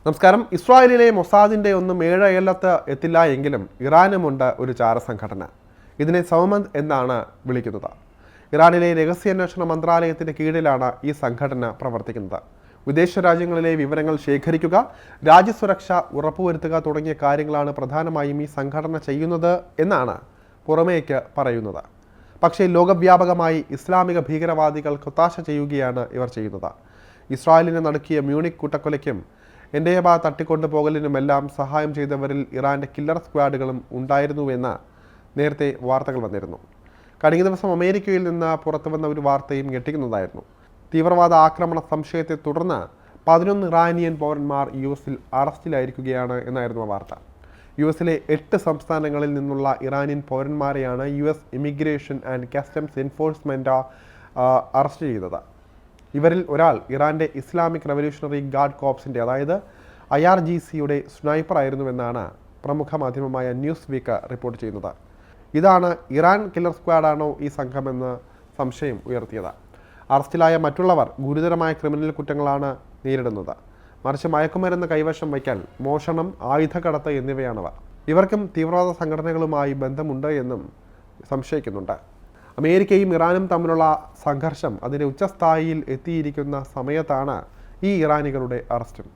നമസ്കാരം. ഇസ്രായേലിലെ മൊസാദിൻ്റെ ഒന്നും അയലത്ത് എത്തില്ല എങ്കിലും ഇറാനുമുണ്ട് ഒരു ചാരസംഘടന. ഇതിനെ സൗമന്ത് എന്നാണ് വിളിക്കുന്നത്. ഇറാനിലെ രഹസ്യാന്വേഷണ മന്ത്രാലയത്തിൻ്റെ കീഴിലാണ് ഈ സംഘടന പ്രവർത്തിക്കുന്നത്. വിദേശ രാജ്യങ്ങളിലെ വിവരങ്ങൾ ശേഖരിക്കുക, രാജ്യസുരക്ഷ ഉറപ്പുവരുത്തുക തുടങ്ങിയ കാര്യങ്ങളാണ് പ്രധാനമായും ഈ സംഘടന ചെയ്യുന്നത് എന്നാണ് പുറമേക്ക് പറയുന്നത്. പക്ഷേ ലോകവ്യാപകമായി ഇസ്ലാമിക ഭീകരവാദികൾക്ക് ഒത്താശ ചെയ്യുകയാണ് ഇവർ ചെയ്യുന്നത്. ഇസ്രായേലിനെ നടുക്കിയ മ്യൂണിക് കൂട്ടക്കൊലയ്ക്കും എൻഡേബ തട്ടിക്കൊണ്ടുപോകലിനുമെല്ലാം സഹായം ചെയ്തവരിൽ ഇറാൻ്റെ കില്ലർ സ്ക്വാഡുകളും ഉണ്ടായിരുന്നുവെന്ന് നേരത്തെ വാർത്തകൾ വന്നിരുന്നു. കഴിഞ്ഞ ദിവസം അമേരിക്കയിൽ നിന്ന് പുറത്തുവന്ന ഒരു വാർത്തയും ഞെട്ടിക്കുന്നതായിരുന്നു. തീവ്രവാദ ആക്രമണ സംശയത്തെ തുടർന്ന് 11 ഇറാനിയൻ പൗരന്മാർ US-ൽ അറസ്റ്റിലായിരിക്കുകയാണ് എന്നായിരുന്നു വാർത്ത. US-ലെ 8 സംസ്ഥാനങ്ങളിൽ നിന്നുള്ള ഇറാനിയൻ പൗരന്മാരെയാണ് US immigration and customs enforcement arrest ചെയ്തത്. ഇവരിൽ ഒരാൾ ഇറാൻ്റെ ഇസ്ലാമിക് റവല്യൂഷണറി ഗാർഡ് കോർപ്സിൻ്റെ അതായത് IRGCയുടെ സ്നൈപ്പർ ആയിരുന്നുവെന്നാണ് പ്രമുഖ മാധ്യമമായ ന്യൂസ് വീക്ക് റിപ്പോർട്ട് ചെയ്യുന്നത്. ഇതാണ് ഇറാൻ കില്ലർ സ്ക്വാഡാണോ ഈ സംഘമെന്ന് സംശയം ഉയർത്തിയത്. അറസ്റ്റിലായ മറ്റുള്ളവർ ഗുരുതരമായ ക്രിമിനൽ കുറ്റങ്ങളാണ് നേരിടുന്നത്. മറിച്ച് മയക്കുമരുന്ന് കൈവശം വയ്ക്കൽ, മോഷണം, ആയുധക്കടത്ത് എന്നിവയാണവ. ഇവർക്കും തീവ്രവാദ സംഘടനകളുമായി ബന്ധമുണ്ട് എന്നും സംശയിക്കുന്നുണ്ട്. അമേരിക്കയും ഇറാനും തമ്മിലുള്ള സംഘർഷം അതിൻ്റെ ഉച്ചസ്ഥായിയിൽ എത്തിയിരിക്കുന്ന സമയത്താണ് ഈ ഇറാനികളുടെ അറസ്റ്റും.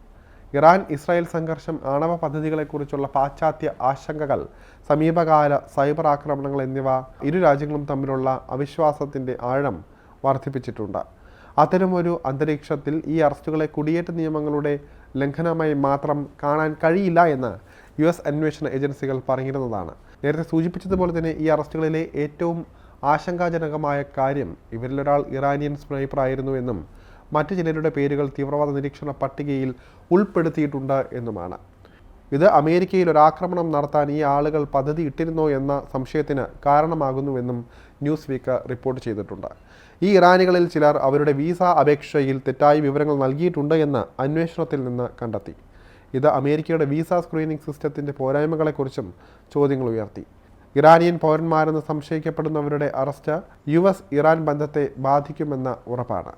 ഇറാൻ ഇസ്രായേൽ സംഘർഷം, ആണവ പദ്ധതികളെക്കുറിച്ചുള്ള പാശ്ചാത്യ ആശങ്കകൾ, സമീപകാല സൈബർ ആക്രമണങ്ങൾ എന്നിവ ഇരു രാജ്യങ്ങളും തമ്മിലുള്ള അവിശ്വാസത്തിൻ്റെ ആഴം വർദ്ധിപ്പിച്ചിട്ടുണ്ട്. അത്തരമൊരു അന്തരീക്ഷത്തിൽ ഈ അറസ്റ്റുകളെ കുടിയേറ്റ നിയമങ്ങളുടെ ലംഘനമായി മാത്രം കാണാൻ കഴിയില്ല എന്ന് US അന്വേഷണ ഏജൻസികൾ പറഞ്ഞിരുന്നതാണ്. നേരത്തെ സൂചിപ്പിച്ചതുപോലെ തന്നെ ഈ അറസ്റ്റുകളിലെ ഏറ്റവും ആശങ്കാജനകമായ കാര്യം ഇവരിലൊരാൾ ഇറാനിയൻ സ്നൈപ്പർ ആയിരുന്നുവെന്നും മറ്റു ചിലരുടെ പേരുകൾ തീവ്രവാദ നിരീക്ഷണ പട്ടികയിൽ ഉൾപ്പെടുത്തിയിട്ടുണ്ട് എന്നുമാണ്. ഇത് അമേരിക്കയിൽ ഒരു ആക്രമണം നടത്താൻ ഈ ആളുകൾ പദ്ധതി ഇട്ടിരുന്നോ എന്ന സംശയത്തിന് കാരണമാകുന്നുവെന്നും ന്യൂസ് വീക്ക് റിപ്പോർട്ട് ചെയ്തിട്ടുണ്ട്. ഈ ഇറാനികളിൽ ചിലർ അവരുടെ വീസ അപേക്ഷയിൽ തെറ്റായ വിവരങ്ങൾ നൽകിയിട്ടുണ്ട് എന്ന് അന്വേഷണത്തിൽ നിന്ന് കണ്ടെത്തി. ഇത് അമേരിക്കയുടെ വീസ സ്ക്രീനിംഗ് സിസ്റ്റത്തിൻ്റെ പോരായ്മകളെക്കുറിച്ചും ചോദ്യങ്ങൾ ഉയർത്തി. ഇറാനിയൻ പൗരന്മാരെന്ന് സംശയിക്കപ്പെടുന്നവരുടെ അറസ്റ്റ് US ഇറാൻ ബന്ധത്തെ ബാധിക്കുമെന്ന ഉറപ്പാണ്.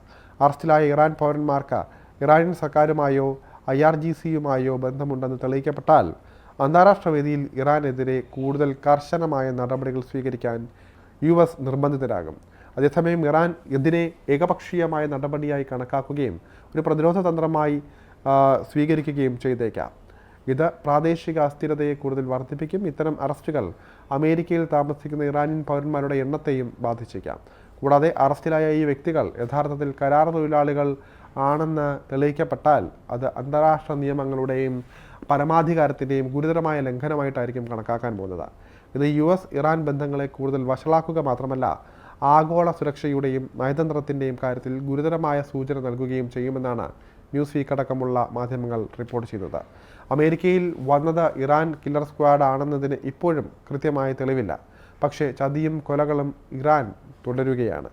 അറസ്റ്റിലായ ഇറാൻ പൗരന്മാർക്ക് ഇറാനിയൻ സർക്കാരുമായോ IRGCയുമായോ ബന്ധമുണ്ടെന്ന് തെളിയിക്കപ്പെട്ടാൽ അന്താരാഷ്ട്ര വേദിയിൽ ഇറാനെതിരെ കൂടുതൽ കർശനമായ നടപടികൾ സ്വീകരിക്കാൻ US നിർബന്ധിതരാകും. അതേസമയം ഇറാൻ ഇതിനെ ഏകപക്ഷീയമായ നടപടിയായി കണക്കാക്കുകയും ഒരു പ്രതിരോധ തന്ത്രമായി സ്വീകരിക്കുകയും ചെയ്തേക്കാം. ഇത് പ്രാദേശിക അസ്ഥിരതയെ കൂടുതൽ വർദ്ധിപ്പിക്കും. ഇത്തരം അറസ്റ്റുകൾ അമേരിക്കയിൽ താമസിക്കുന്ന ഇറാനിയൻ പൗരന്മാരുടെ എണ്ണത്തെയും ബാധിച്ചേക്കാം. കൂടാതെ അറസ്റ്റിലായ ഈ വ്യക്തികൾ യഥാർത്ഥത്തിൽ കരാർ തൊഴിലാളികൾ ആണെന്ന് തെളിയിക്കപ്പെട്ടാൽ അത് അന്താരാഷ്ട്ര നിയമങ്ങളുടെയും പരമാധികാരത്തിൻ്റെയും ഗുരുതരമായ ലംഘനമായിട്ടായിരിക്കും കണക്കാക്കാൻ പോകുന്നത്. ഇത് US ഇറാൻ ബന്ധങ്ങളെ കൂടുതൽ വഷളാക്കുക മാത്രമല്ല, ആഗോള സുരക്ഷയുടെയും നയതന്ത്രത്തിൻ്റെയും കാര്യത്തിൽ ഗുരുതരമായ സൂചന നൽകുകയും ചെയ്യുമെന്നാണ് ന്യൂസ് വീക്ക് അടക്കമുള്ള മാധ്യമങ്ങൾ റിപ്പോർട്ട് ചെയ്തത്. അമേരിക്കയിൽ വന്നത് ഇറാൻ കില്ലർ സ്ക്വാഡ് ആണെന്നതിന് ഇപ്പോഴും കൃത്യമായ തെളിവില്ല. പക്ഷേ ചതിയും കൊലകളും ഇറാൻ തുടരുകയാണ്.